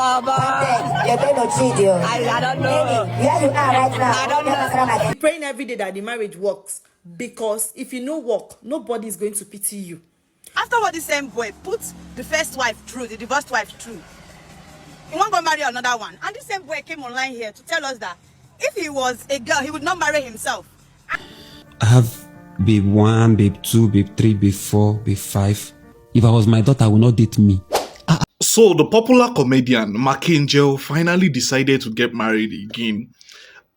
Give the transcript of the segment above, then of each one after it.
You're going to cheat you. I don't know. Where you are right now. I don't know. I'm praying every day that the marriage works, because if you no work, nobody is going to pity you. After what this same boy put the first wife through, the divorced wife through, he won't go marry another one. And this same boy came online here to tell us that if he was a girl, he would not marry himself. I have babe 1, babe 2, babe 3, babe 4, babe 5. If I was my daughter, I would not date me. So the popular comedian Angel finally decided to get married again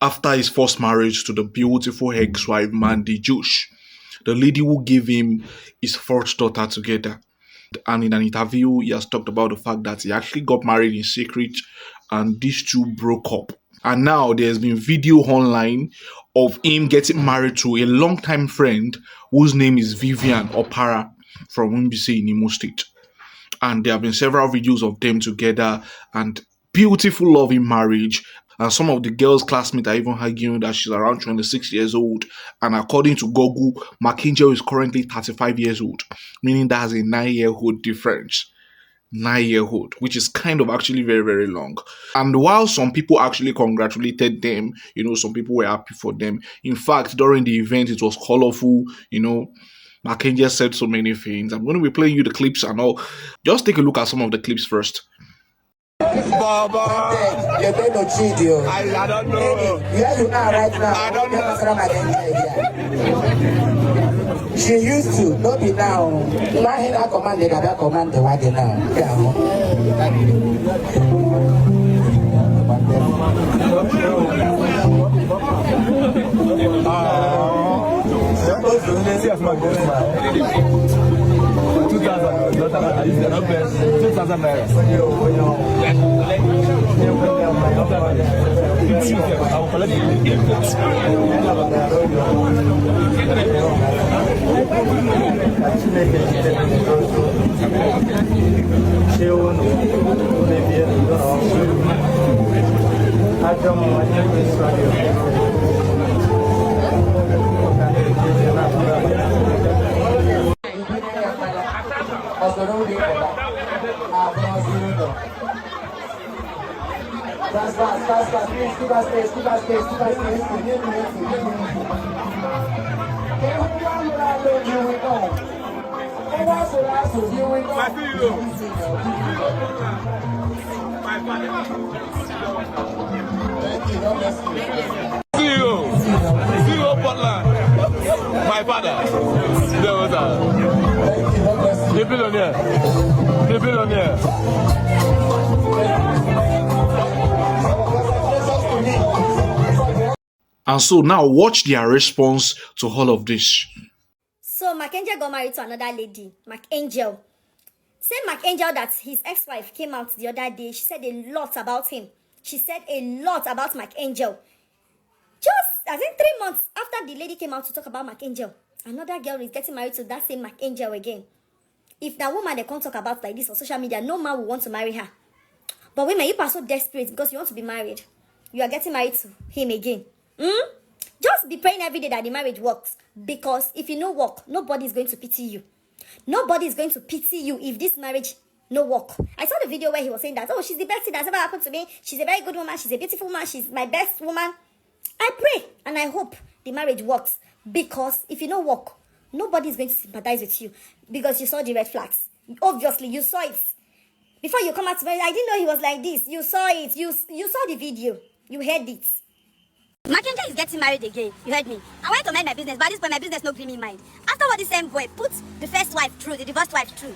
after his first marriage to the beautiful ex-wife Mandy Josh, the lady who gave him his first daughter together. And in an interview, he has talked about the fact that he actually got married in secret and these two broke up. And now there's been video online of him getting married to a longtime friend whose name is Vivian Opara from Wimbisi in Imo State. And there have been several videos of them together and beautiful loving marriage. And some of the girls' classmates are even arguing that she's around 26 years old. And according to Google, Angel is currently 35 years old, meaning that's a 9-year-old difference. 9-year-old, which is kind of actually very, very long. And while some people actually congratulated them, some people were happy for them. In fact, during the event, it was colorful, Angel said so many things. I'm going to be playing you the clips and all. Just take a look at some of the clips first. Baba, you're going to cheat you. I don't know. Where you are right now. I don't know. She used to, not be now. I command the wagon now. Fast, please, keep us space. Zero Portland. My father. There was a billionaire. The billionaire. And so now watch their response to all of this. So Angel got married to another lady, Angel. Same Angel that his ex-wife came out the other day. She said a lot about him. She said a lot about Angel. Just, I think 3 months after the lady came out to talk about Angel, another girl is getting married to that same Angel again. If that woman they can't talk about like this on social media, no man will want to marry her. But women, you are so desperate because you want to be married. You are getting married to him again. Just be praying every day that the marriage works. Because if you no work, nobody is going to pity you. Nobody is going to pity you if this marriage no work. I saw the video where he was saying that, oh, she's the best thing that's ever happened to me. She's a very good woman. She's a beautiful woman. She's my best woman. I pray and I hope the marriage works. Because if you no work, nobody is going to sympathize with you. Because you saw the red flags. Obviously, you saw it. Before you come out to me, I didn't know he was like this. You saw it. You saw the video. You heard it. Angel is getting married again. You heard me. I wanted to mind my business, but at this point my business no bring me mind. After what this same boy put the first wife through, the divorced wife through,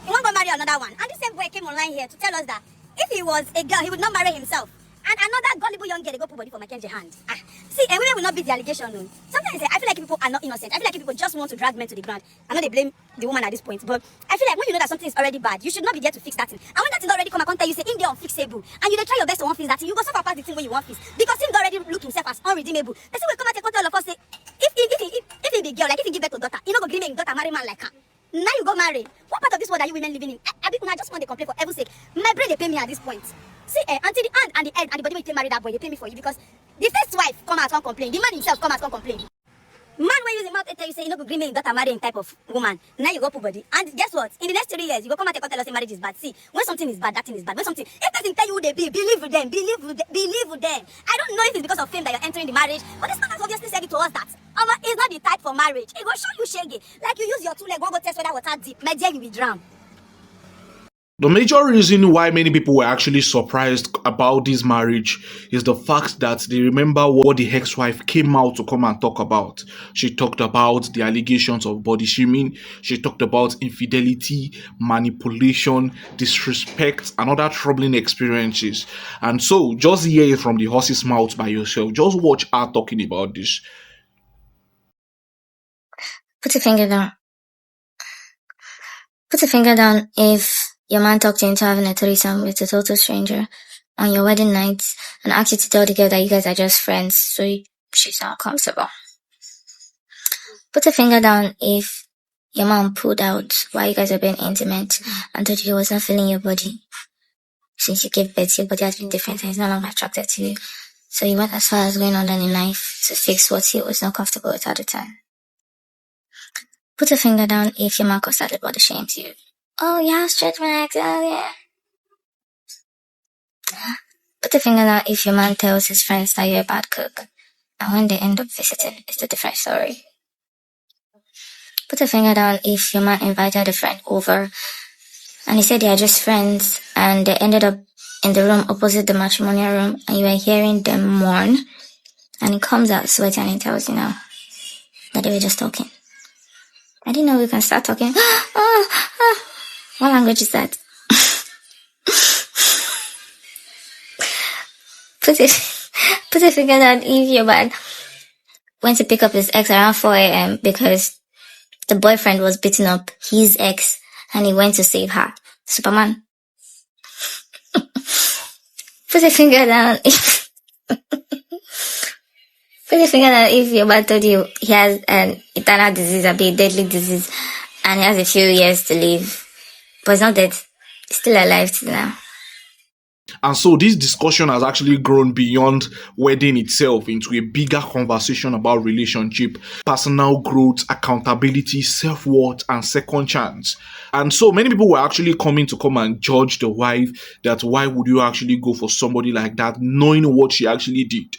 he won't go marry another one. And this same boy came online here to tell us that if he was a girl, he would not marry himself. And another gullible young girl, they go put body for Angel's hand. See, and women will not beat the allegation. No. Sometimes I feel like people are not innocent. I feel like people just want to drag men to the ground. I know they blame the woman at this point, but I feel like when you know that something is already bad, you should not be there to fix that thing. And when that thing already come, I can't tell you, say, in there unfixable, and you try your best to want fix that thing, you go suffer past the thing when you want fix. Because him already look himself as unredeemable. They say, we come and take control of us, say, if he be girl, like if he give birth to daughter, you know go bring him daughter, marry man like her. Now you go marry. What part of this world are you women living in? I just want to complain for heaven's sake. My brain they pay me at this point. See, until the hand and the head and the body when you marry that boy, they pay me for you because the first wife come out and complain. The man himself come out and complain. Man, when you use the mouth, tell you say you no go gree me daughter marry him type of woman. Now you go put body. And guess what? In the next 3 years, you go come and tell us marriage is bad. See, when something is bad, that thing is bad. When something, if person tell you who they be, believe with them, believe with them. I don't know if it's because of fame that you're entering the marriage, but this man has obviously said it to us that it's not the type for marriage. It go show you shaggy. Like you use your 2 leg, one go test whether water deep. My dear, you will drown. The major reason why many people were actually surprised about this marriage is the fact that they remember what the ex-wife came out to come and talk about. She talked about the allegations of body shaming. She talked about infidelity, manipulation, disrespect, and other troubling experiences. And so, just hear it from the horse's mouth by yourself. Just watch her talking about this. Put your finger down. Put your finger down if your man talked you into having a threesome with a total stranger on your wedding night and asked you to tell the girl that you guys are just friends so she's not comfortable. Put your finger down if your mom pulled out while you guys were being intimate and told you he was not feeling your body. Since you gave birth, your body has been different and he's no longer attracted to you. So you went as far as going under the knife to fix what he was not comfortable with at the time. Put a finger down if your man constantly body shames you. Oh, you have stretch marks, oh yeah. Put a finger down if your man tells his friends that you're a bad cook. And when they end up visiting, it's a different story. Put a finger down if your man invited a friend over and he said they are just friends and they ended up in the room opposite the matrimonial room and you were hearing them mourn and he comes out sweating and he tells you now that they were just talking. I didn't know we can start talking. What language is that? Put a finger down if your man went to pick up his ex around 4 a.m. because the boyfriend was beating up his ex and he went to save her. Superman. Put a finger down if Put a finger down if your man told you he has an eternal disease, a deadly disease, and he has a few years to live. But he's not dead. He's still alive till now. And so this discussion has actually grown beyond wedding itself into a bigger conversation about relationship, personal growth, accountability, self-worth, and second chance. And so many people were actually coming to come and judge the wife that why would you actually go for somebody like that knowing what she actually did.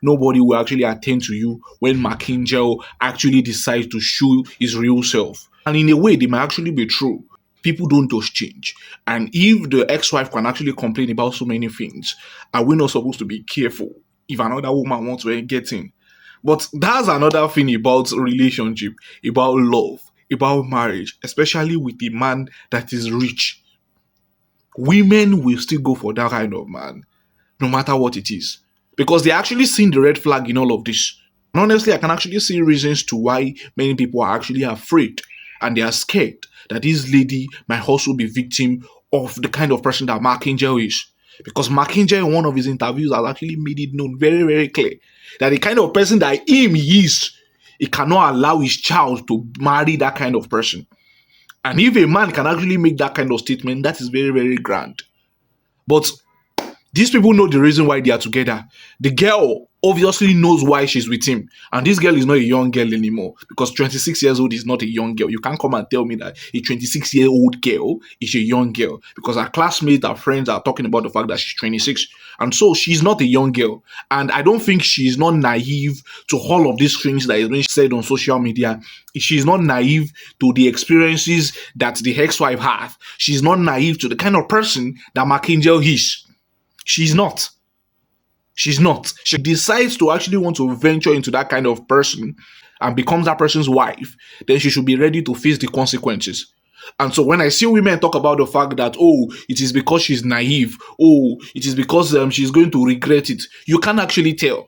Nobody will actually attend to you when Angel actually decides to show his real self. And in a way, they might actually be true. People don't just change. And if the ex-wife can actually complain about so many things, are we not supposed to be careful if another woman wants to get in? But that's another thing about relationship, about love, about marriage, especially with a man that is rich. Women will still go for that kind of man, no matter what it is. Because they actually seen the red flag in all of this. And honestly, I can actually see reasons to why many people are actually afraid and they are scared that this lady might also be victim of the kind of person that Angel is. Because Angel in one of his interviews has actually made it known very, very clear that the kind of person that he is, he cannot allow his child to marry that kind of person. And if a man can actually make that kind of statement, that is very, very grand. But these people know the reason why they are together. The girl obviously knows why she's with him. And this girl is not a young girl anymore. Because 26 years old is not a young girl. You can't come and tell me that a 26-year-old girl is a young girl. Because her classmates, her friends are talking about the fact that she's 26. And so she's not a young girl. And I don't think she's not naive to all of these things that is being said on social media. She's not naive to the experiences that the ex-wife had. She's not naive to the kind of person that Angel is. She's not. She's not. She decides to actually want to venture into that kind of person and becomes that person's wife, then she should be ready to face the consequences. And so when I see women talk about the fact that, oh, it is because she's naive, oh, it is because she's going to regret it, you can't actually tell.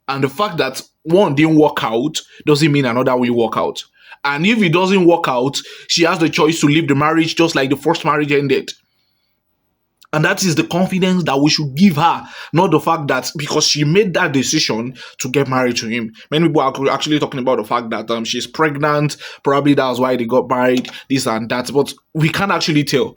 And the fact that one didn't work out doesn't mean another will work out. And if it doesn't work out, she has the choice to leave the marriage just like the first marriage ended. And that is the confidence that we should give her, not the fact that because she made that decision to get married to him. Many people are actually talking about the fact that she's pregnant, probably that's why they got married, this and that. But we can't actually tell.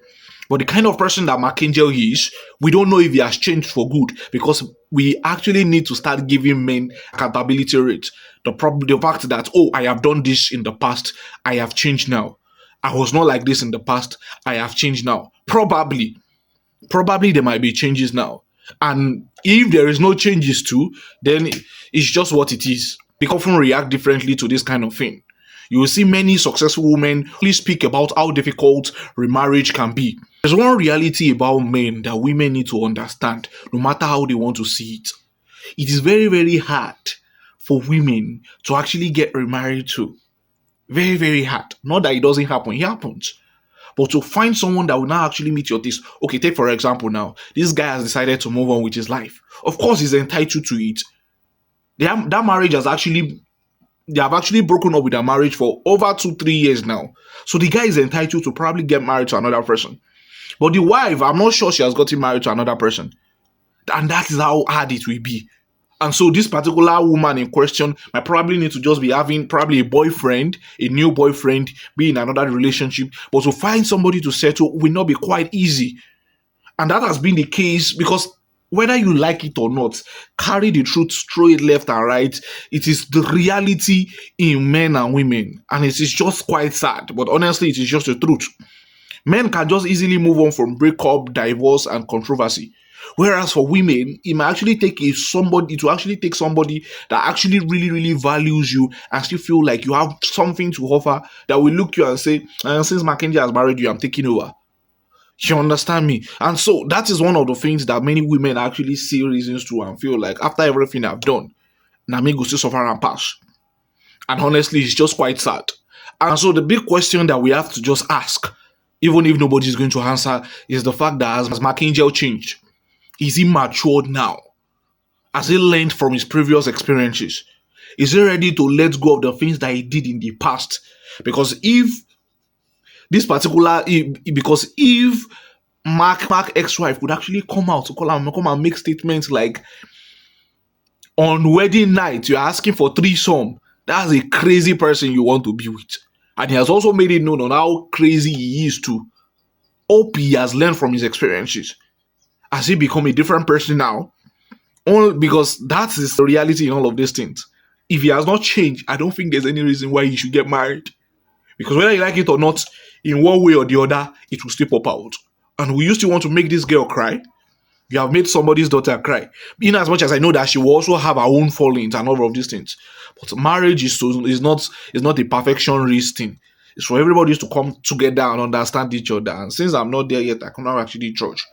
But the kind of person that Mark Angel is, we don't know if he has changed for good, because we actually need to start giving men accountability rates. The fact that, oh, I have done this in the past, I have changed now. I was not like this in the past, I have changed now. Probably there might be changes now. And if there is no changes too, then it's just what it is. People often react differently to this kind of thing. You will see many successful women please speak about how difficult remarriage can be. There's one reality about men that women need to understand, no matter how they want to see it. It is very, very hard for women to actually get remarried to. Very, very hard. Not that it doesn't happen, it happens. But to find someone that will now actually meet your taste. Okay, take for example now, this guy has decided to move on with his life. Of course, he's entitled to it. That marriage has actually, they have actually broken up with their marriage for over 2-3 years now. So the guy is entitled to probably get married to another person. But the wife, I'm not sure she has gotten married to another person. And that is how hard it will be. And so this particular woman in question might probably need to just be having probably a boyfriend, a new boyfriend, be in another relationship. But to find somebody to settle will not be quite easy. And that has been the case because whether you like it or not, carry the truth, throw it left and right. It is the reality in men and women. And it is just quite sad. But honestly, it is just the truth. Men can just easily move on from breakup, divorce, and controversy. Whereas for women, it might actually take somebody that actually really, really values you and still feel like you have something to offer that will look you and say, since Mackenzie has married you, I'm taking over. You understand me? And so that is one of the things that many women actually see reasons to and feel like after everything I've done, Nami go still suffer and pass. And honestly, it's just quite sad. And so the big question that we have to just ask, even if nobody is going to answer, is the fact that has Mark Angel changed? Is he matured now? Has he learned from his previous experiences? Is he ready to let go of the things that he did in the past? Because if Mark ex-wife would actually come out to come and make statements like, on wedding night, you're asking for threesome, that's a crazy person you want to be with. And he has also made it known on how crazy he is too. Hope he has learned from his experiences. Has he become a different person now? Only because that is the reality in all of these things. If he has not changed, I don't think there's any reason why he should get married. Because whether you like it or not, in one way or the other, it will still pop out. And we used to want to make this girl cry. You have made somebody's daughter cry. In as much as I know that she will also have her own fallings and all of these things. But marriage is not a perfection race thing. It's for everybody to come together and understand each other. And since I'm not there yet, I cannot actually judge.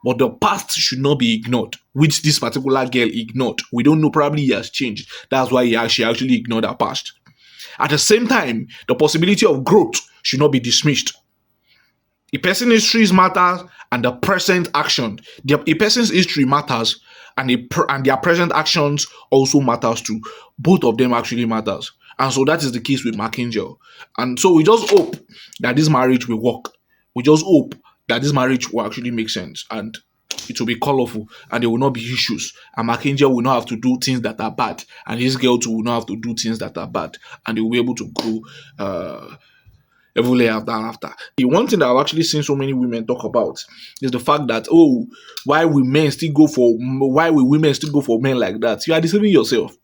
But the past should not be ignored, which this particular girl ignored. We don't know, probably he has changed. That's why she actually ignored her past. At the same time, the possibility of growth should not be dismissed. A person's history matters and the present action. A person's history matters and their present actions also matters too. Both of them actually matters. And so that is the case with Mark Angel. And so we just hope that this marriage will work. We just hope that this marriage will actually make sense and it will be colorful and there will not be issues. And Mark Angel will not have to do things that are bad. And his girl too will not have to do things that are bad. And they will be able to grow every after. The one thing that I've actually seen so many women talk about is the fact that, why will women still go for men like that? You are deceiving yourself.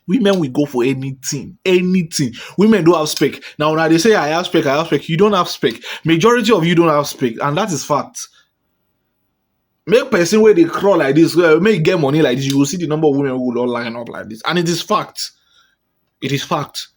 Women will go for anything. Women don't have spec. Now they say I have spec. You don't have spec. Majority of you don't have spec, and that is fact. Make person where they crawl like this, make you get money like this, you will see the number of women who will not line up like this. And it is fact. It is fact.